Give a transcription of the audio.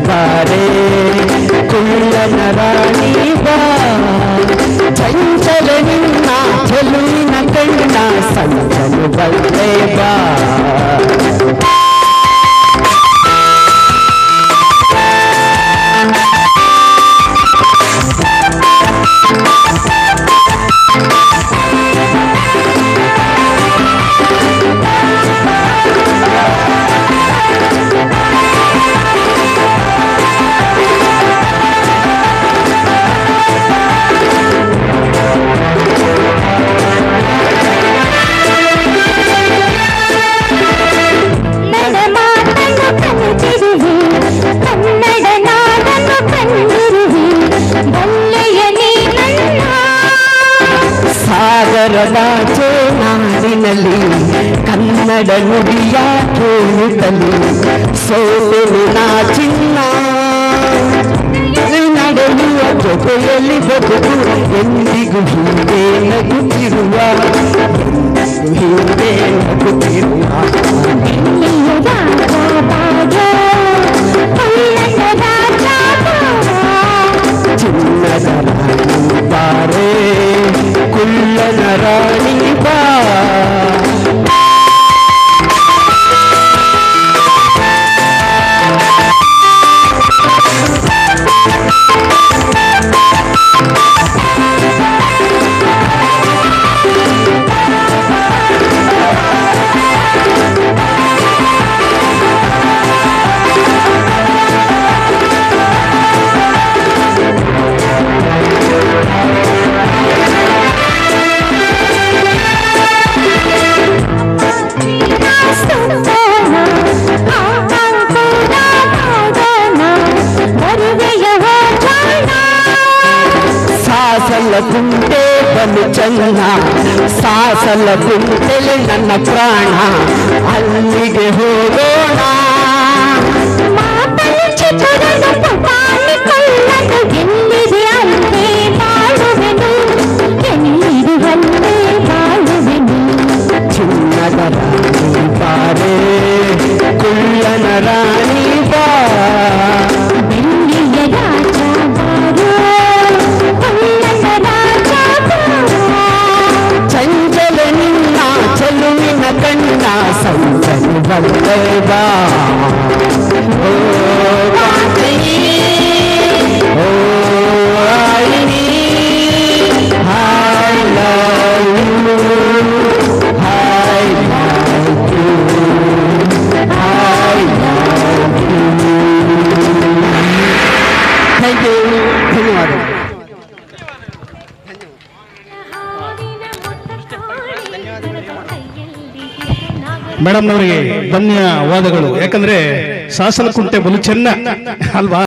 ಬಾರೆ ಕುಳ್ಳನ ರಾಣಿ ಬಾ ಚಂಚಲ ನಿನ್ನ ಚೆಲುವಿನ ಕಣ್ಣ ಸಂಚಲು ಬಲ್ಲೆ ಬಾ ಸಾಗರದಾಚೆ ನಾಡಿನಲ್ಲಿ ಕನ್ನಡ ನುಡಿಯ ಕೇಳುತ್ತಲೂ ಸೋಲು ನಾ ಚಿನ್ನ ನಡೆಯುವ ಜೊತೆಯಲ್ಲಿ ಬದುಕು ಎಂದಿಗೂ ಹಿಂದೆ ನಗುತ್ತಿರುವ ಚಿನ್ನದ ರಾಣಿ ಬಾರೆ ಕುಳ್ಳನ ರಾಣಿ ಬಾ ಸಾಸಲ ಗುಂಟೆ ಬಲು ಚನ್ನ ಸಾಸಲ ಗುಂಟೆಲೆ ನನ್ನ ಪ್ರಾಣ ಅಲ್ಲಿಗೆ ಹೋಗೋಣ ಚಿನ್ನದ ರಾಣಿ ಬಾರೆ ಕುಳ್ಳನ ರಾಣಿ ಬಾ ಚಂಚಲ ನಿನ್ನ ಚೆಲುವಿನ ಕಣ್ಣ ಸಂಚಲು ಬಲ್ಲೆ ಬಾ ಓ ವಾಣಿನಿ ಓ ವಾಣಿನಿ I love you I love you I love you Thank you ಧನ್ಯವಾದ ಮೇಡಮ್ನವರಿಗೆ ಧನ್ಯವಾದಗಳು. ಯಾಕಂದ್ರೆ ಸಾಸಲ ಕುಂಟೆ ಬಲು ಚೆನ್ನ ಅಲ್ವಾ.